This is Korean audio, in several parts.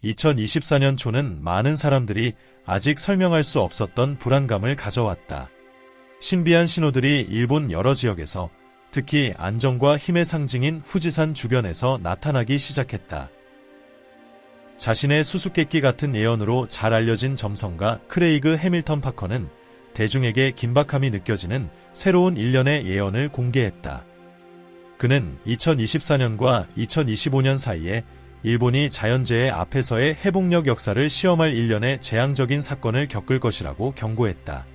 2024년 초는 많은 사람들이 아직 설명할 수 없었던 불안감을 가져왔다. 신비한 신호들이 일본 여러 지역에서, 특히 안정과 힘의 상징인 후지산 주변에서 나타나기 시작했다. 자신의 수수께끼 같은 예언으로 잘 알려진 점성가 크레이그 해밀턴 파커는 대중에게 긴박함이 느껴지는 새로운 일련의 예언을 공개했다. 그는 2024년과 2025년 사이에 일본이 자연재해 앞에서의 회복력 역사를 시험할 일련의 재앙적인 사건을 겪을 것이라고 경고했다.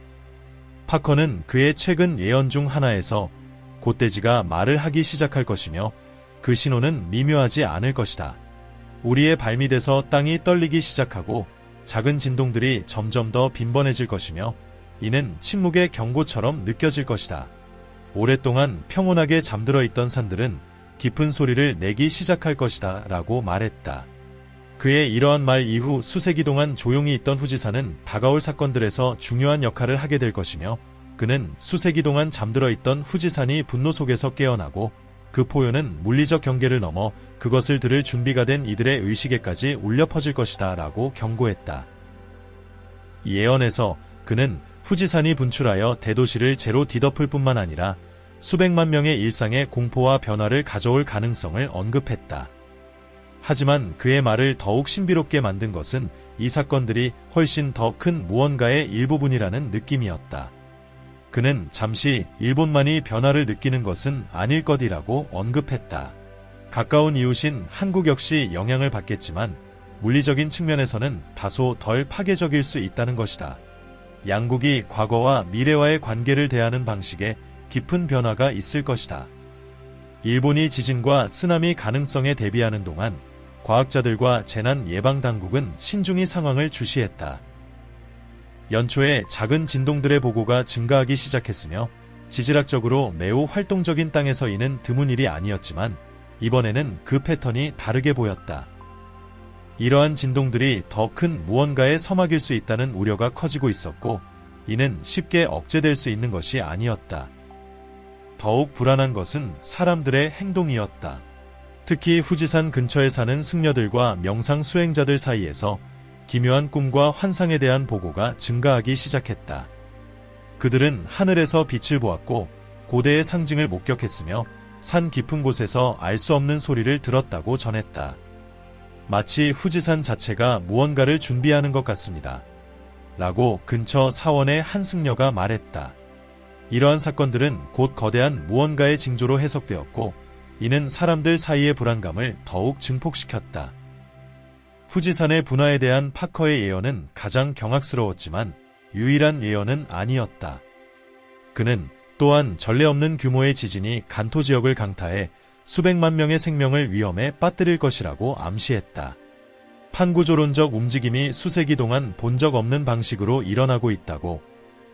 파커는 그의 최근 예언 중 하나에서 곧돼지가 말을 하기 시작할 것이며 그 신호는 미묘하지 않을 것이다. 우리의 발밑에서 땅이 떨리기 시작하고 작은 진동들이 점점 더 빈번해질 것이며 이는 침묵의 경고처럼 느껴질 것이다. 오랫동안 평온하게 잠들어 있던 산들은 깊은 소리를 내기 시작할 것이다 라고 말했다. 그의 이러한 말 이후 수세기 동안 조용히 있던 후지산은 다가올 사건들에서 중요한 역할을 하게 될 것이며 그는 수세기 동안 잠들어 있던 후지산이 분노 속에서 깨어나고 그 포효는 물리적 경계를 넘어 그것을 들을 준비가 된 이들의 의식에까지 울려 퍼질 것이다 라고 경고했다. 이 예언에서 그는 후지산이 분출하여 대도시를 재로 뒤덮을 뿐만 아니라 수백만 명의 일상에 공포와 변화를 가져올 가능성을 언급했다. 하지만 그의 말을 더욱 신비롭게 만든 것은 이 사건들이 훨씬 더 큰 무언가의 일부분이라는 느낌이었다. 그는 잠시 일본만이 변화를 느끼는 것은 아닐 것이라고 언급했다. 가까운 이웃인 한국 역시 영향을 받겠지만 물리적인 측면에서는 다소 덜 파괴적일 수 있다는 것이다. 양국이 과거와 미래와의 관계를 대하는 방식에 깊은 변화가 있을 것이다. 일본이 지진과 쓰나미 가능성에 대비하는 동안 과학자들과 재난 예방 당국은 신중히 상황을 주시했다. 연초에 작은 진동들의 보고가 증가하기 시작했으며 지질학적으로 매우 활동적인 땅에서 이는 드문 일이 아니었지만 이번에는 그 패턴이 다르게 보였다. 이러한 진동들이 더 큰 무언가의 서막일 수 있다는 우려가 커지고 있었고 이는 쉽게 억제될 수 있는 것이 아니었다. 더욱 불안한 것은 사람들의 행동이었다. 특히 후지산 근처에 사는 승려들과 명상 수행자들 사이에서 기묘한 꿈과 환상에 대한 보고가 증가하기 시작했다. 그들은 하늘에서 빛을 보았고 고대의 상징을 목격했으며 산 깊은 곳에서 알 수 없는 소리를 들었다고 전했다. 마치 후지산 자체가 무언가를 준비하는 것 같습니다. 라고 근처 사원의 한 승려가 말했다. 이러한 사건들은 곧 거대한 무언가의 징조로 해석되었고 이는 사람들 사이의 불안감을 더욱 증폭시켰다. 후지산의 분화에 대한 파커의 예언은 가장 경악스러웠지만 유일한 예언은 아니었다. 그는 또한 전례 없는 규모의 지진이 간토 지역을 강타해 수백만 명의 생명을 위험에 빠뜨릴 것이라고 암시했다. 판구조론적 움직임이 수세기 동안 본 적 없는 방식으로 일어나고 있다고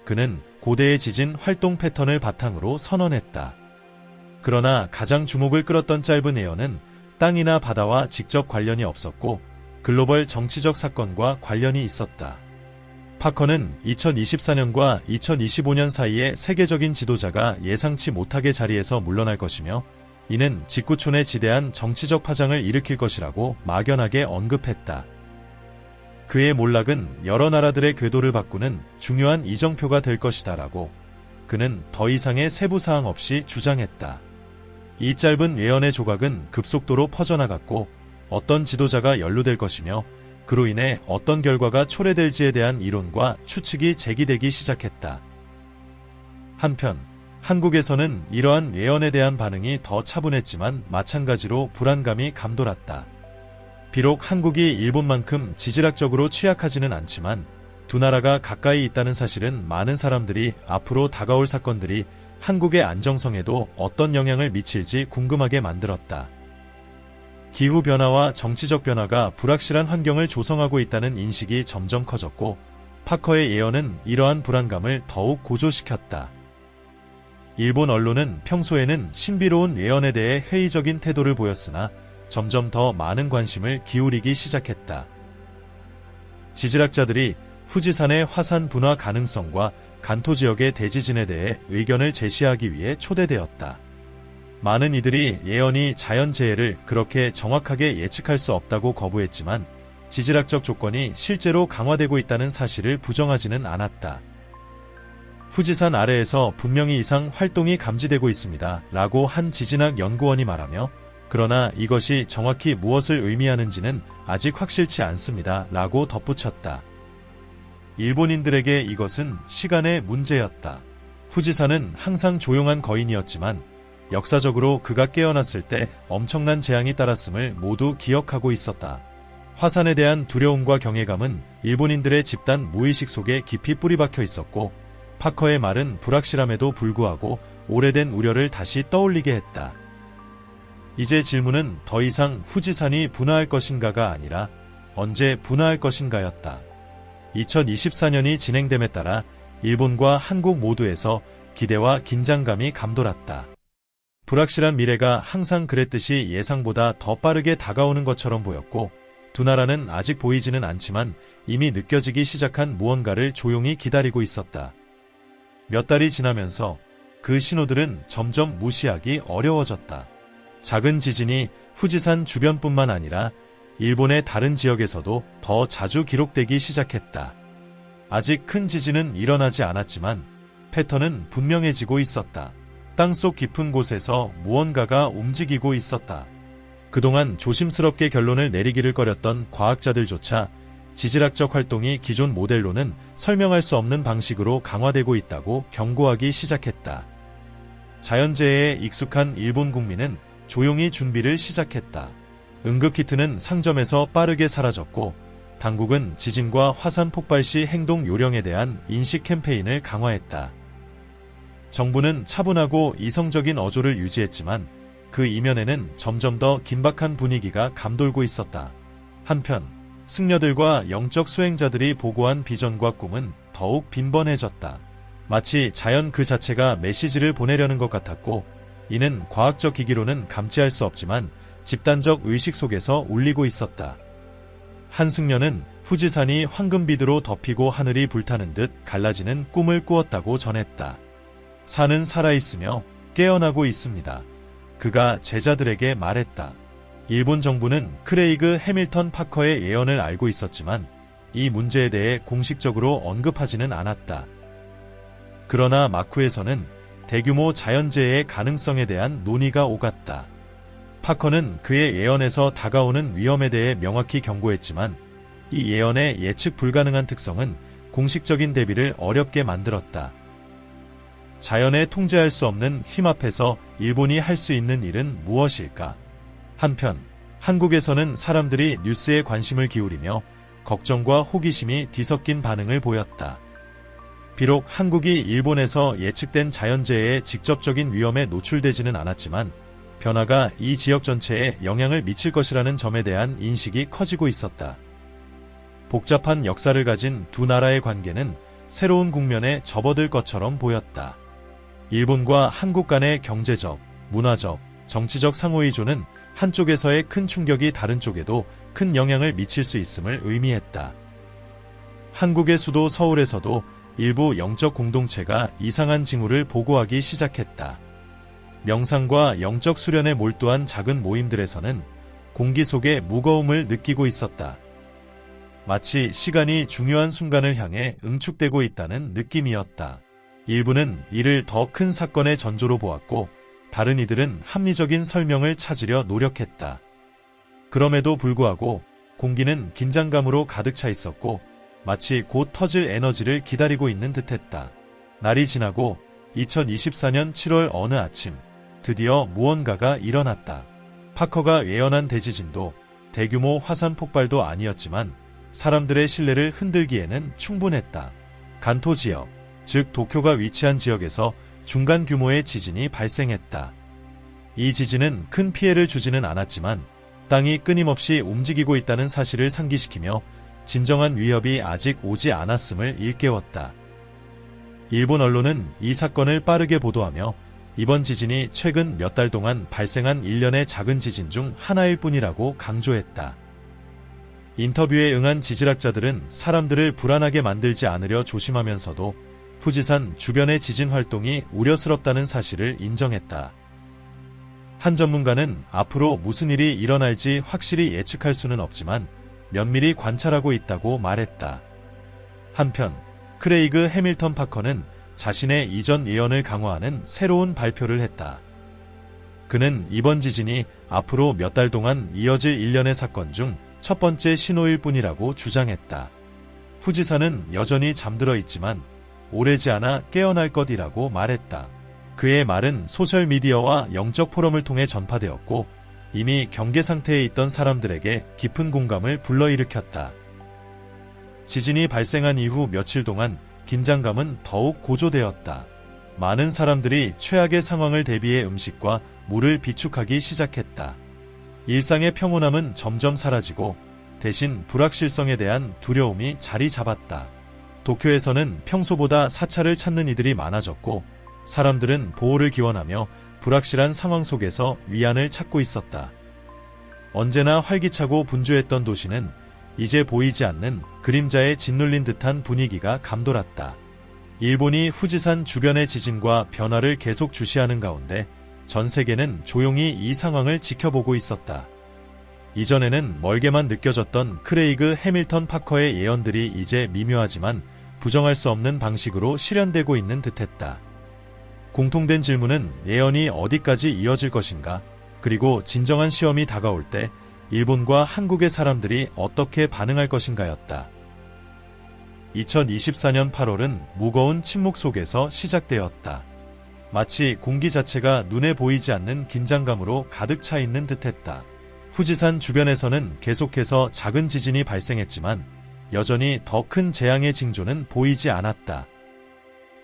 그는 고대의 지진 활동 패턴을 바탕으로 선언했다. 그러나 가장 주목을 끌었던 짧은 예언은 땅이나 바다와 직접 관련이 없었고 글로벌 정치적 사건과 관련이 있었다. 파커는 2024년과 2025년 사이에 세계적인 지도자가 예상치 못하게 자리에서 물러날 것이며 이는 직구촌에 지대한 정치적 파장을 일으킬 것이라고 막연하게 언급했다. 그의 몰락은 여러 나라들의 궤도를 바꾸는 중요한 이정표가 될 것이다 라고 그는 더 이상의 세부 사항 없이 주장했다. 이 짧은 예언의 조각은 급속도로 퍼져나갔고 어떤 지도자가 연루될 것이며 그로 인해 어떤 결과가 초래될지에 대한 이론과 추측이 제기되기 시작했다. 한편 한국에서는 이러한 예언에 대한 반응이 더 차분했지만 마찬가지로 불안감이 감돌았다. 비록 한국이 일본만큼 지질학적으로 취약하지는 않지만 두 나라가 가까이 있다는 사실은 많은 사람들이 앞으로 다가올 사건들이 한국의 안정성에도 어떤 영향을 미칠지 궁금하게 만들었다. 기후변화와 정치적 변화가 불확실한 환경을 조성하고 있다는 인식이 점점 커졌고 파커의 예언은 이러한 불안감을 더욱 고조시켰다. 일본 언론은 평소에는 신비로운 예언에 대해 회의적인 태도를 보였으나 점점 더 많은 관심을 기울이기 시작했다. 지질학자들이 후지산의 화산 분화 가능성과 간토 지역의 대지진에 대해 의견을 제시하기 위해 초대되었다. 많은 이들이 예언이 자연재해를 그렇게 정확하게 예측할 수 없다고 거부했지만 지질학적 조건이 실제로 강화되고 있다는 사실을 부정하지는 않았다. 후지산 아래에서 분명히 이상 활동이 감지되고 있습니다. 라고 한 지진학 연구원이 말하며, 그러나 이것이 정확히 무엇을 의미하는지는 아직 확실치 않습니다. 라고 덧붙였다. 일본인들에게 이것은 시간의 문제였다. 후지산은 항상 조용한 거인이었지만 역사적으로 그가 깨어났을 때 엄청난 재앙이 따랐음을 모두 기억하고 있었다. 화산에 대한 두려움과 경외감은 일본인들의 집단 무의식 속에 깊이 뿌리박혀 있었고, 파커의 말은 불확실함에도 불구하고 오래된 우려를 다시 떠올리게 했다. 이제 질문은 더 이상 후지산이 분화할 것인가가 아니라 언제 분화할 것인가였다. 2024년이 진행됨에 따라 일본과 한국 모두에서 기대와 긴장감이 감돌았다. 불확실한 미래가 항상 그랬듯이 예상보다 더 빠르게 다가오는 것처럼 보였고, 두 나라는 아직 보이지는 않지만 이미 느껴지기 시작한 무언가를 조용히 기다리고 있었다. 몇 달이 지나면서 그 신호들은 점점 무시하기 어려워졌다. 작은 지진이 후지산 주변뿐만 아니라 일본의 다른 지역에서도 더 자주 기록되기 시작했다. 아직 큰 지진은 일어나지 않았지만 패턴은 분명해지고 있었다. 땅속 깊은 곳에서 무언가가 움직이고 있었다. 그동안 조심스럽게 결론을 내리기를 꺼렸던 과학자들조차 지질학적 활동이 기존 모델로는 설명할 수 없는 방식으로 강화되고 있다고 경고하기 시작했다. 자연재해에 익숙한 일본 국민은 조용히 준비를 시작했다. 응급키트는 상점에서 빠르게 사라졌고, 당국은 지진과 화산 폭발 시 행동 요령에 대한 인식 캠페인을 강화했다. 정부는 차분하고 이성적인 어조를 유지했지만 그 이면에는 점점 더 긴박한 분위기가 감돌고 있었다. 한편 승려들과 영적 수행자들이 보고한 비전과 꿈은 더욱 빈번해졌다. 마치 자연 그 자체가 메시지를 보내려는 것 같았고, 이는 과학적 기기로는 감지할 수 없지만 집단적 의식 속에서 울리고 있었다. 한 승려는 후지산이 황금비두로 덮이고 하늘이 불타는 듯 갈라지는 꿈을 꾸었다고 전했다. 산은 살아있으며 깨어나고 있습니다. 그가 제자들에게 말했다. 일본 정부는 크레이그 해밀턴 파커의 예언을 알고 있었지만 이 문제에 대해 공식적으로 언급하지는 않았다. 그러나 마쿠에서는 대규모 자연재해의 가능성에 대한 논의가 오갔다. 파커는 그의 예언에서 다가오는 위험에 대해 명확히 경고했지만 이 예언의 예측 불가능한 특성은 공식적인 대비를 어렵게 만들었다. 자연에 통제할 수 없는 힘 앞에서 일본이 할 수 있는 일은 무엇일까? 한편 한국에서는 사람들이 뉴스에 관심을 기울이며 걱정과 호기심이 뒤섞인 반응을 보였다. 비록 한국이 일본에서 예측된 자연재해의 직접적인 위험에 노출되지는 않았지만 변화가 이 지역 전체에 영향을 미칠 것이라는 점에 대한 인식이 커지고 있었다. 복잡한 역사를 가진 두 나라의 관계는 새로운 국면에 접어들 것처럼 보였다. 일본과 한국 간의 경제적, 문화적, 정치적 상호의존은 한쪽에서의 큰 충격이 다른 쪽에도 큰 영향을 미칠 수 있음을 의미했다. 한국의 수도 서울에서도 일부 영적 공동체가 이상한 징후를 보고하기 시작했다. 명상과 영적 수련에 몰두한 작은 모임들에서는 공기 속의 무거움을 느끼고 있었다. 마치 시간이 중요한 순간을 향해 응축되고 있다는 느낌이었다. 일부는 이를 더 큰 사건의 전조로 보았고, 다른 이들은 합리적인 설명을 찾으려 노력했다. 그럼에도 불구하고 공기는 긴장감으로 가득 차 있었고, 마치 곧 터질 에너지를 기다리고 있는 듯했다. 날이 지나고 2024년 7월 어느 아침, 드디어 무언가가 일어났다. 파커가 예언한 대지진도 대규모 화산 폭발도 아니었지만 사람들의 신뢰를 흔들기에는 충분했다. 간토 지역, 즉 도쿄가 위치한 지역에서 중간 규모의 지진이 발생했다. 이 지진은 큰 피해를 주지는 않았지만 땅이 끊임없이 움직이고 있다는 사실을 상기시키며 진정한 위협이 아직 오지 않았음을 일깨웠다. 일본 언론은 이 사건을 빠르게 보도하며 이번 지진이 최근 몇 달 동안 발생한 일련의 작은 지진 중 하나일 뿐이라고 강조했다. 인터뷰에 응한 지질학자들은 사람들을 불안하게 만들지 않으려 조심하면서도 후지산 주변의 지진 활동이 우려스럽다는 사실을 인정했다. 한 전문가는 앞으로 무슨 일이 일어날지 확실히 예측할 수는 없지만 면밀히 관찰하고 있다고 말했다. 한편 크레이그 해밀턴 파커는 자신의 이전 예언을 강화하는 새로운 발표를 했다. 그는 이번 지진이 앞으로 몇 달 동안 이어질 일련의 사건 중 첫 번째 신호일 뿐이라고 주장했다. 후지산은 여전히 잠들어 있지만 오래지 않아 깨어날 것이라고 말했다. 그의 말은 소셜미디어와 영적 포럼을 통해 전파되었고 이미 경계 상태에 있던 사람들에게 깊은 공감을 불러일으켰다. 지진이 발생한 이후 며칠 동안 긴장감은 더욱 고조되었다. 많은 사람들이 최악의 상황을 대비해 음식과 물을 비축하기 시작했다. 일상의 평온함은 점점 사라지고 대신 불확실성에 대한 두려움이 자리 잡았다. 도쿄에서는 평소보다 사찰을 찾는 이들이 많아졌고 사람들은 보호를 기원하며 불확실한 상황 속에서 위안을 찾고 있었다. 언제나 활기차고 분주했던 도시는 이제 보이지 않는 그림자에 짓눌린 듯한 분위기가 감돌았다. 일본이 후지산 주변의 지진과 변화를 계속 주시하는 가운데 전 세계는 조용히 이 상황을 지켜보고 있었다. 이전에는 멀게만 느껴졌던 크레이그 해밀턴 파커의 예언들이 이제 미묘하지만 부정할 수 없는 방식으로 실현되고 있는 듯했다. 공통된 질문은 예언이 어디까지 이어질 것인가, 그리고 진정한 시험이 다가올 때 일본과 한국의 사람들이 어떻게 반응할 것인가였다. 2024년 8월은 무거운 침묵 속에서 시작되었다. 마치 공기 자체가 눈에 보이지 않는 긴장감으로 가득 차 있는 듯했다. 후지산 주변에서는 계속해서 작은 지진이 발생했지만 여전히 더 큰 재앙의 징조는 보이지 않았다.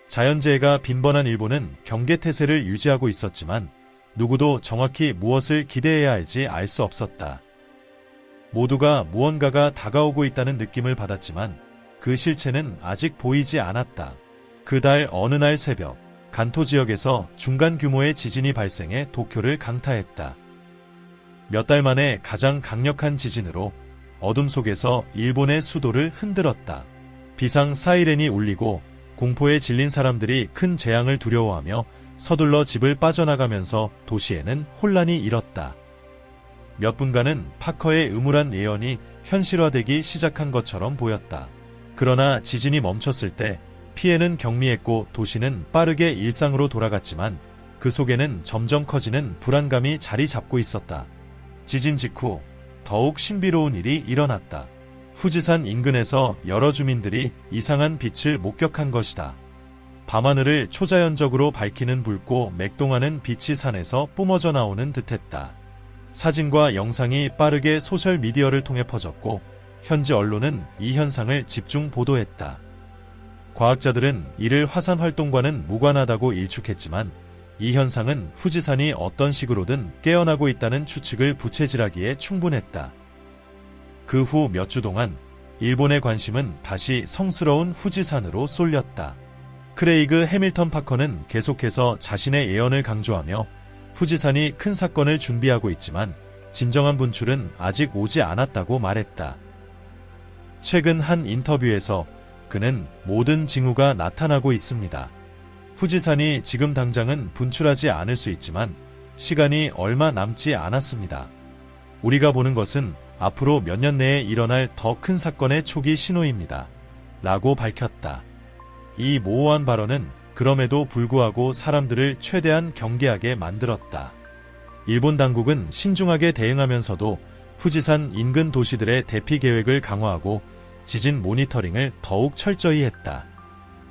자연재해가 빈번한 일본은 경계태세를 유지하고 있었지만 누구도 정확히 무엇을 기대해야 할지 알 수 없었다. 모두가 무언가가 다가오고 있다는 느낌을 받았지만 그 실체는 아직 보이지 않았다. 그달 어느 날 새벽, 간토 지역에서 중간 규모의 지진이 발생해 도쿄를 강타했다. 몇 달 만에 가장 강력한 지진으로 어둠 속에서 일본의 수도를 흔들었다. 비상 사이렌이 울리고 공포에 질린 사람들이 큰 재앙을 두려워하며 서둘러 집을 빠져나가면서 도시에는 혼란이 일었다. 몇 분간은 파커의 음울한 예언이 현실화되기 시작한 것처럼 보였다. 그러나 지진이 멈췄을 때 피해는 경미했고 도시는 빠르게 일상으로 돌아갔지만 그 속에는 점점 커지는 불안감이 자리 잡고 있었다. 지진 직후 더욱 신비로운 일이 일어났다. 후지산 인근에서 여러 주민들이 이상한 빛을 목격한 것이다. 밤하늘을 초자연적으로 밝히는 붉고 맥동하는 빛이 산에서 뿜어져 나오는 듯했다. 사진과 영상이 빠르게 소셜미디어를 통해 퍼졌고 현지 언론은 이 현상을 집중 보도했다. 과학자들은 이를 화산 활동과는 무관하다고 일축했지만 이 현상은 후지산이 어떤 식으로든 깨어나고 있다는 추측을 부채질하기에 충분했다. 그 후 몇 주 동안 일본의 관심은 다시 성스러운 후지산으로 쏠렸다. 크레이그 해밀턴 파커는 계속해서 자신의 예언을 강조하며 후지산이 큰 사건을 준비하고 있지만 진정한 분출은 아직 오지 않았다고 말했다. 최근 한 인터뷰에서 그는 모든 징후가 나타나고 있습니다. 후지산이 지금 당장은 분출하지 않을 수 있지만 시간이 얼마 남지 않았습니다. 우리가 보는 것은 앞으로 몇 년 내에 일어날 더 큰 사건의 초기 신호입니다. 라고 밝혔다. 이 모호한 발언은 그럼에도 불구하고 사람들을 최대한 경계하게 만들었다. 일본 당국은 신중하게 대응하면서도 후지산 인근 도시들의 대피 계획을 강화하고 지진 모니터링을 더욱 철저히 했다.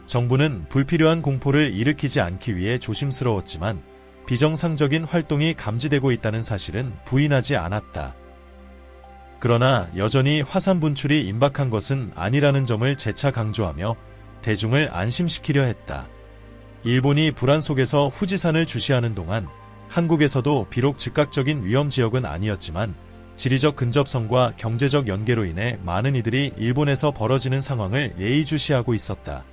정부는 불필요한 공포를 일으키지 않기 위해 조심스러웠지만 비정상적인 활동이 감지되고 있다는 사실은 부인하지 않았다. 그러나 여전히 화산 분출이 임박한 것은 아니라는 점을 재차 강조하며 대중을 안심시키려 했다. 일본이 불안 속에서 후지산을 주시하는 동안 한국에서도 비록 즉각적인 위험 지역은 아니었지만 지리적 근접성과 경제적 연계로 인해 많은 이들이 일본에서 벌어지는 상황을 예의주시하고 있었다.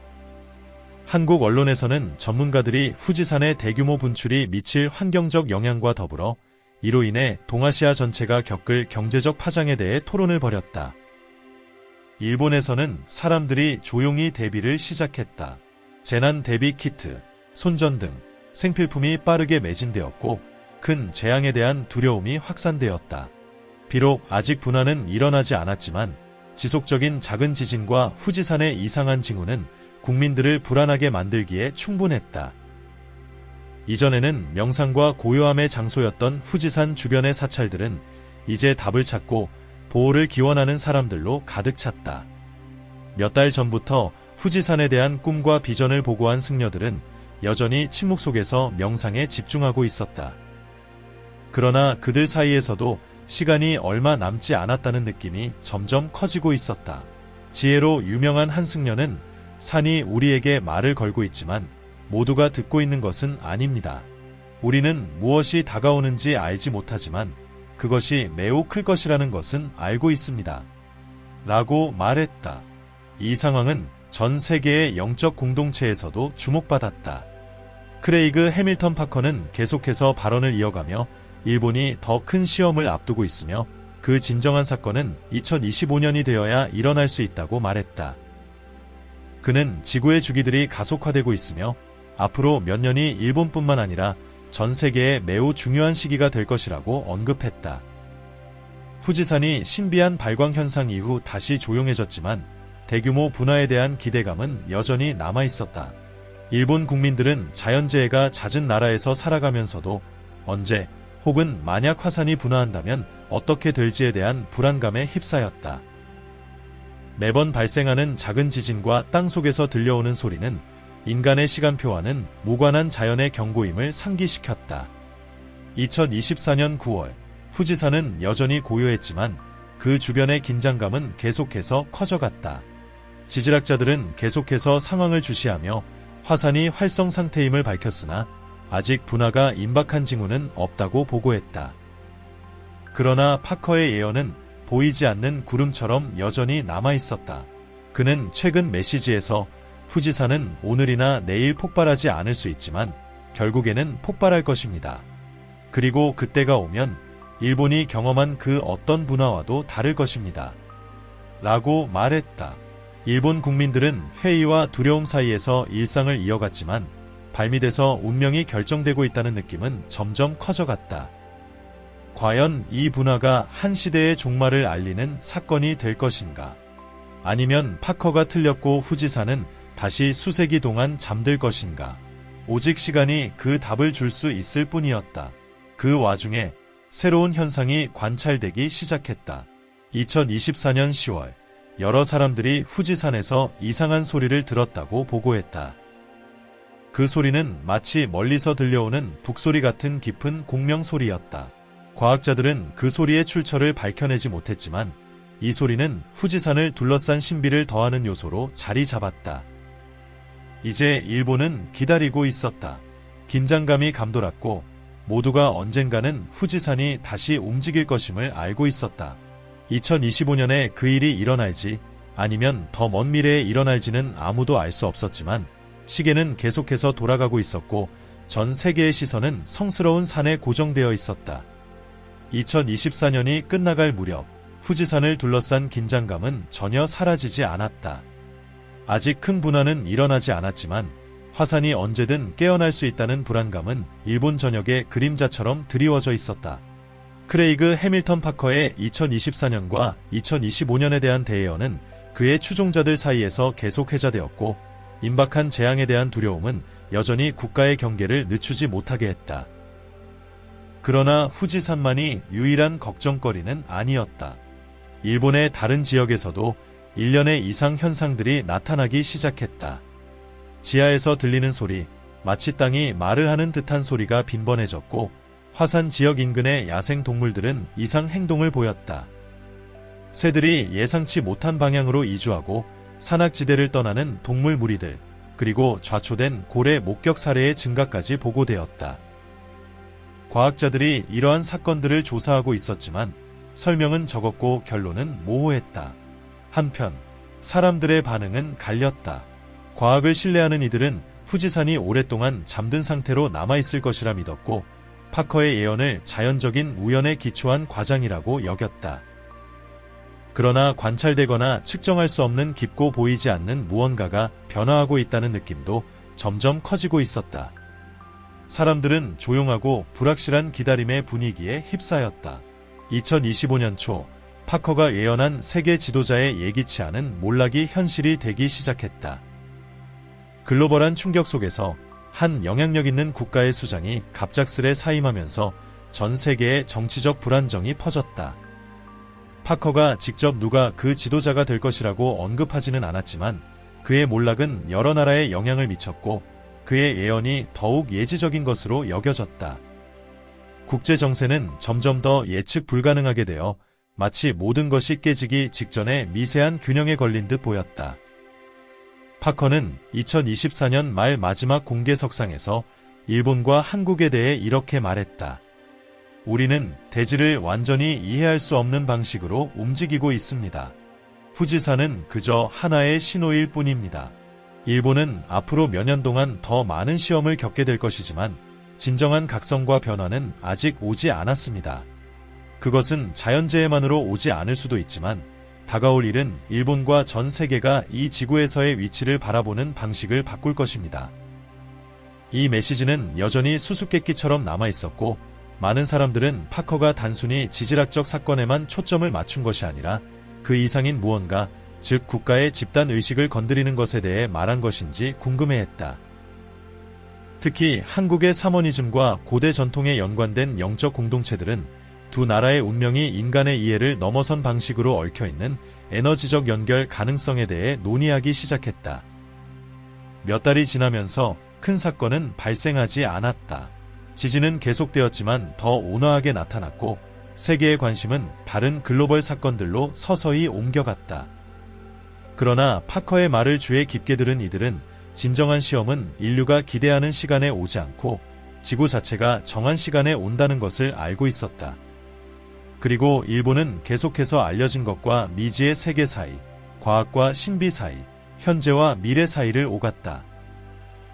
한국 언론에서는 전문가들이 후지산의 대규모 분출이 미칠 환경적 영향과 더불어 이로 인해 동아시아 전체가 겪을 경제적 파장에 대해 토론을 벌였다. 일본에서는 사람들이 조용히 대비를 시작했다. 재난 대비 키트, 손전 등 생필품이 빠르게 매진되었고 큰 재앙에 대한 두려움이 확산되었다. 비록 아직 분화는 일어나지 않았지만 지속적인 작은 지진과 후지산의 이상한 징후는 국민들을 불안하게 만들기에 충분했다. 이전에는 명상과 고요함의 장소였던 후지산 주변의 사찰들은 이제 답을 찾고 보호를 기원하는 사람들로 가득 찼다. 몇 달 전부터 후지산에 대한 꿈과 비전을 보고한 승려들은 여전히 침묵 속에서 명상에 집중하고 있었다. 그러나 그들 사이에서도 시간이 얼마 남지 않았다는 느낌이 점점 커지고 있었다. 지혜로 유명한 한 승려는 산이 우리에게 말을 걸고 있지만 모두가 듣고 있는 것은 아닙니다. 우리는 무엇이 다가오는지 알지 못하지만 그것이 매우 클 것이라는 것은 알고 있습니다. 라고 말했다. 이 상황은 전 세계의 영적 공동체에서도 주목받았다. 크레이그 해밀턴 파커는 계속해서 발언을 이어가며 일본이 더 큰 시험을 앞두고 있으며 그 진정한 사건은 2025년이 되어야 일어날 수 있다고 말했다. 그는 지구의 주기들이 가속화되고 있으며 앞으로 몇 년이 일본뿐만 아니라 전 세계에 매우 중요한 시기가 될 것이라고 언급했다. 후지산이 신비한 발광 현상 이후 다시 조용해졌지만 대규모 분화에 대한 기대감은 여전히 남아있었다. 일본 국민들은 자연재해가 잦은 나라에서 살아가면서도 언제 혹은 만약 화산이 분화한다면 어떻게 될지에 대한 불안감에 휩싸였다. 매번 발생하는 작은 지진과 땅속에서 들려오는 소리는 인간의 시간표와는 무관한 자연의 경고임을 상기시켰다. 2024년 9월, 후지산은 여전히 고요했지만 그 주변의 긴장감은 계속해서 커져갔다. 지질학자들은 계속해서 상황을 주시하며 화산이 활성 상태임을 밝혔으나 아직 분화가 임박한 징후는 없다고 보고했다. 그러나 파커의 예언은 보이지 않는 구름처럼 여전히 남아있었다. 그는 최근 메시지에서 후지산은 오늘이나 내일 폭발하지 않을 수 있지만 결국에는 폭발할 것입니다. 그리고 그때가 오면 일본이 경험한 그 어떤 분화와도 다를 것입니다. 라고 말했다. 일본 국민들은 회의와 두려움 사이에서 일상을 이어갔지만 발밑에서 운명이 결정되고 있다는 느낌은 점점 커져갔다. 과연 이 분화가 한 시대의 종말을 알리는 사건이 될 것인가? 아니면 파커가 틀렸고 후지산은 다시 수세기 동안 잠들 것인가? 오직 시간이 그 답을 줄 수 있을 뿐이었다. 그 와중에 새로운 현상이 관찰되기 시작했다. 2024년 10월, 여러 사람들이 후지산에서 이상한 소리를 들었다고 보고했다. 그 소리는 마치 멀리서 들려오는 북소리 같은 깊은 공명 소리였다. 과학자들은 그 소리의 출처를 밝혀내지 못했지만 이 소리는 후지산을 둘러싼 신비를 더하는 요소로 자리 잡았다. 이제 일본은 기다리고 있었다. 긴장감이 감돌았고 모두가 언젠가는 후지산이 다시 움직일 것임을 알고 있었다. 2025년에 그 일이 일어날지 아니면 더 먼 미래에 일어날지는 아무도 알 수 없었지만 시계는 계속해서 돌아가고 있었고 전 세계의 시선은 성스러운 산에 고정되어 있었다. 2024년이 끝나갈 무렵 후지산을 둘러싼 긴장감은 전혀 사라지지 않았다. 아직 큰 분화는 일어나지 않았지만 화산이 언제든 깨어날 수 있다는 불안감은 일본 전역의 그림자처럼 드리워져 있었다. 크레이그 해밀턴 파커의 2024년과 2025년에 대한 대예언은 그의 추종자들 사이에서 계속 회자되었고 임박한 재앙에 대한 두려움은 여전히 국가의 경계를 늦추지 못하게 했다. 그러나 후지산만이 유일한 걱정거리는 아니었다. 일본의 다른 지역에서도 일련의 이상 현상들이 나타나기 시작했다. 지하에서 들리는 소리, 마치 땅이 말을 하는 듯한 소리가 빈번해졌고 화산 지역 인근의 야생 동물들은 이상 행동을 보였다. 새들이 예상치 못한 방향으로 이주하고 산악지대를 떠나는 동물 무리들, 그리고 좌초된 고래 목격 사례의 증가까지 보고되었다. 과학자들이 이러한 사건들을 조사하고 있었지만 설명은 적었고 결론은 모호했다. 한편 사람들의 반응은 갈렸다. 과학을 신뢰하는 이들은 후지산이 오랫동안 잠든 상태로 남아있을 것이라 믿었고 파커의 예언을 자연적인 우연에 기초한 과장이라고 여겼다. 그러나 관찰되거나 측정할 수 없는 깊고 보이지 않는 무언가가 변화하고 있다는 느낌도 점점 커지고 있었다. 사람들은 조용하고 불확실한 기다림의 분위기에 휩싸였다. 2025년 초 파커가 예언한 세계 지도자의 예기치 않은 몰락이 현실이 되기 시작했다. 글로벌한 충격 속에서 한 영향력 있는 국가의 수장이 갑작스레 사임하면서 전 세계에 정치적 불안정이 퍼졌다. 파커가 직접 누가 그 지도자가 될 것이라고 언급하지는 않았지만 그의 몰락은 여러 나라에 영향을 미쳤고 그의 예언이 더욱 예지적인 것으로 여겨졌다. 국제 정세는 점점 더 예측 불가능하게 되어 마치 모든 것이 깨지기 직전에 미세한 균형에 걸린 듯 보였다. 파커는 2024년 말 마지막 공개석상에서 일본과 한국에 대해 이렇게 말했다. 우리는 대지를 완전히 이해할 수 없는 방식으로 움직이고 있습니다. 후지산은 그저 하나의 신호일 뿐입니다. 일본은 앞으로 몇 년 동안 더 많은 시험을 겪게 될 것이지만 진정한 각성과 변화는 아직 오지 않았습니다. 그것은 자연재해만으로 오지 않을 수도 있지만 다가올 일은 일본과 전 세계가 이 지구에서의 위치를 바라보는 방식을 바꿀 것입니다. 이 메시지는 여전히 수수께끼처럼 남아있었고 많은 사람들은 파커가 단순히 지질학적 사건에만 초점을 맞춘 것이 아니라 그 이상인 무언가, 즉 국가의 집단 의식을 건드리는 것에 대해 말한 것인지 궁금해했다. 특히 한국의 사머니즘과 고대 전통에 연관된 영적 공동체들은 두 나라의 운명이 인간의 이해를 넘어선 방식으로 얽혀있는 에너지적 연결 가능성에 대해 논의하기 시작했다. 몇 달이 지나면서 큰 사건은 발생하지 않았다. 지진은 계속되었지만 더 온화하게 나타났고 세계의 관심은 다른 글로벌 사건들로 서서히 옮겨갔다. 그러나 파커의 말을 주의 깊게 들은 이들은 진정한 시험은 인류가 기대하는 시간에 오지 않고 지구 자체가 정한 시간에 온다는 것을 알고 있었다. 그리고 일본은 계속해서 알려진 것과 미지의 세계 사이, 과학과 신비 사이, 현재와 미래 사이를 오갔다.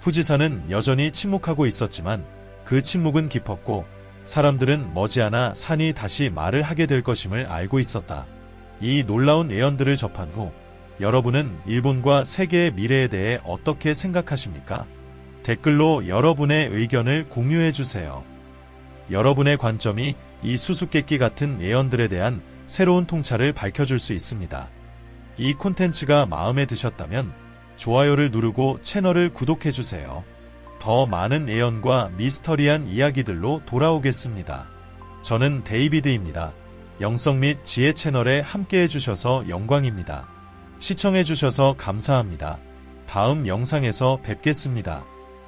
후지산은 여전히 침묵하고 있었지만 그 침묵은 깊었고 사람들은 머지않아 산이 다시 말을 하게 될 것임을 알고 있었다. 이 놀라운 예언들을 접한 후 여러분은 일본과 세계의 미래에 대해 어떻게 생각하십니까? 댓글로 여러분의 의견을 공유해주세요. 여러분의 관점이 이 수수께끼 같은 예언들에 대한 새로운 통찰을 밝혀줄 수 있습니다. 이 콘텐츠가 마음에 드셨다면 좋아요를 누르고 채널을 구독해주세요. 더 많은 예언과 미스터리한 이야기들로 돌아오겠습니다. 저는 데이비드입니다. 영성 및 지혜 채널에 함께 해주셔서 영광입니다. 시청해주셔서 감사합니다. 다음 영상에서 뵙겠습니다.